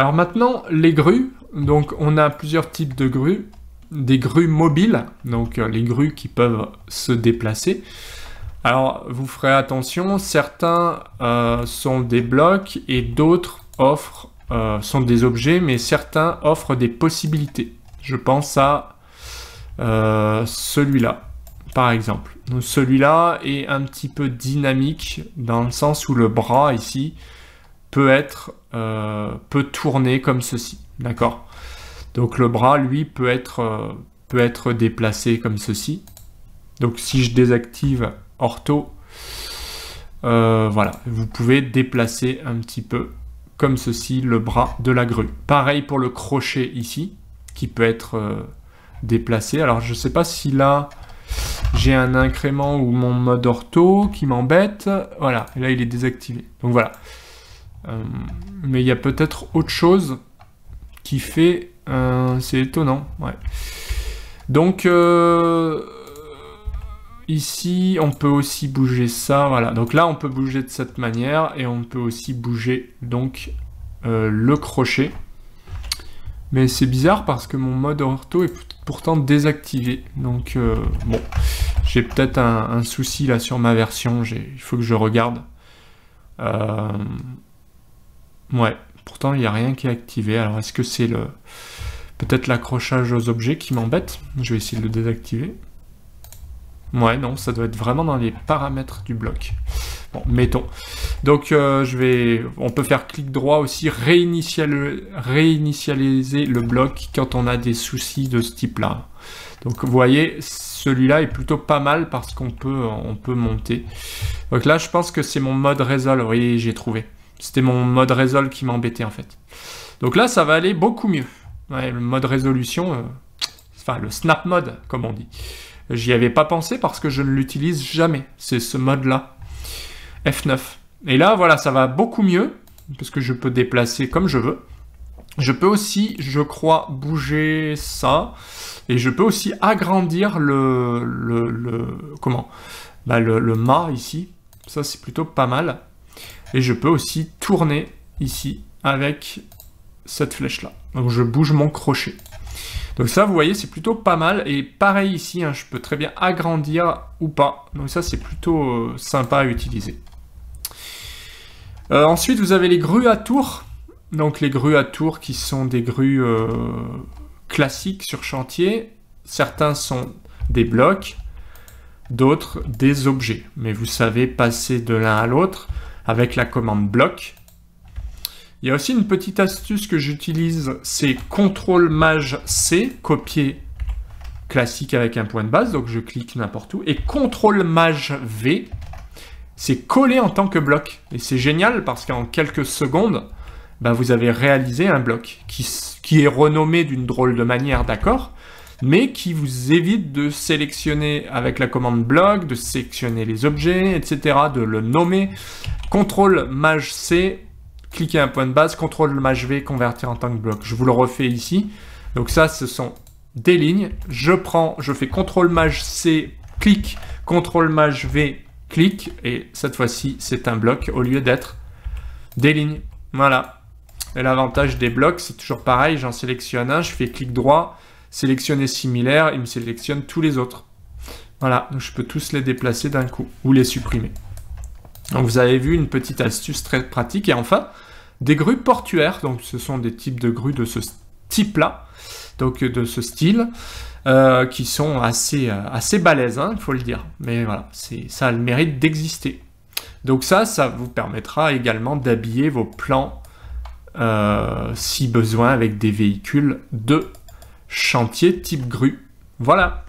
Alors maintenant, les grues. Donc on a plusieurs types de grues. Des grues mobiles, donc les grues qui peuvent se déplacer. Alors vous ferez attention, certains sont des blocs et d'autres sont des objets, mais certains offrent des possibilités. Je pense à celui-là, par exemple. Donc celui-là est un petit peu dynamique dans le sens où le bras ici peut tourner comme ceci, d'accord? Donc le bras, lui, peut être déplacé comme ceci. Donc si je désactive ortho, voilà, vous pouvez déplacer un petit peu comme ceci le bras de la grue. Pareil pour le crochet ici, qui peut être déplacé. Alors je ne sais pas si là j'ai un incrément ou mon mode ortho qui m'embête. Voilà, et là il est désactivé. Donc voilà. Mais il y a peut-être autre chose qui fait... c'est étonnant, ouais. Donc ici on peut aussi bouger ça, voilà. Donc là on peut bouger de cette manière et on peut aussi bouger donc le crochet. Mais c'est bizarre parce que mon mode ortho est pourtant désactivé. Donc bon, j'ai peut-être un souci là sur ma version, il faut que je regarde. Ouais, pourtant il n'y a rien qui est activé. Alors est-ce que c'est peut-être l'accrochage aux objets qui m'embête? Je vais essayer de le désactiver. Ouais, non, ça doit être vraiment dans les paramètres du bloc. Bon, mettons. Donc on peut faire clic droit aussi, réinitialiser le bloc quand on a des soucis de ce type-là. Donc vous voyez, celui-là est plutôt pas mal parce qu'on peut monter. Donc là, je pense que c'est mon mode Resolve. Oui, j'ai trouvé. C'était mon mode Resolve qui m'embêtait en fait. Donc là, ça va aller beaucoup mieux. Ouais, le mode résolution, enfin le snap mode, comme on dit. J'y avais pas pensé parce que je ne l'utilise jamais. C'est ce mode-là. F9. Et là, voilà, ça va beaucoup mieux parce que je peux déplacer comme je veux. Je peux aussi, je crois, bouger ça. Et je peux aussi agrandir le mât ici. Ça, c'est plutôt pas mal. Et je peux aussi tourner ici avec cette flèche-là. Donc je bouge mon crochet. Donc ça, vous voyez, c'est plutôt pas mal. Et pareil ici, hein, je peux très bien agrandir ou pas. Donc ça, c'est plutôt sympa à utiliser. Ensuite, vous avez les grues à tour. Donc les grues à tour qui sont des grues classiques sur chantier. Certains sont des blocs, d'autres des objets. Mais vous savez passer de l'un à l'autre avec la commande bloc. Il y a aussi une petite astuce que j'utilise, c'est CTRL-MAJ-C, copier classique avec un point de base, donc je clique n'importe où, et CTRL-MAJ-V, c'est coller en tant que bloc. Et c'est génial parce qu'en quelques secondes, ben, vous avez réalisé un bloc qui est renommé d'une drôle de manière, d'accord, mais qui vous évite de sélectionner avec la commande bloc, de sélectionner les objets, etc., de le nommer. CTRL-MAJ-C, cliquez un point de base, CTRL-MAJ-V, convertir en tant que bloc. Je vous le refais ici. Donc ça, ce sont des lignes. Je fais CTRL-MAJ-C, clic, CTRL-MAJ-V, clic, et cette fois-ci, c'est un bloc au lieu d'être des lignes. Voilà. Et l'avantage des blocs, c'est toujours pareil. J'en sélectionne un, je fais clic droit, sélectionner similaire, il me sélectionne tous les autres. Voilà, donc je peux tous les déplacer d'un coup, ou les supprimer. Donc vous avez vu une petite astuce très pratique. Et enfin, des grues portuaires. Donc ce sont des types de grues de ce type-là, donc de ce style, qui sont assez balèzes, hein, il faut le dire. Mais voilà, ça a le mérite d'exister. Donc ça vous permettra également d'habiller vos plans, si besoin, avec des véhicules de chantier type grue. Voilà.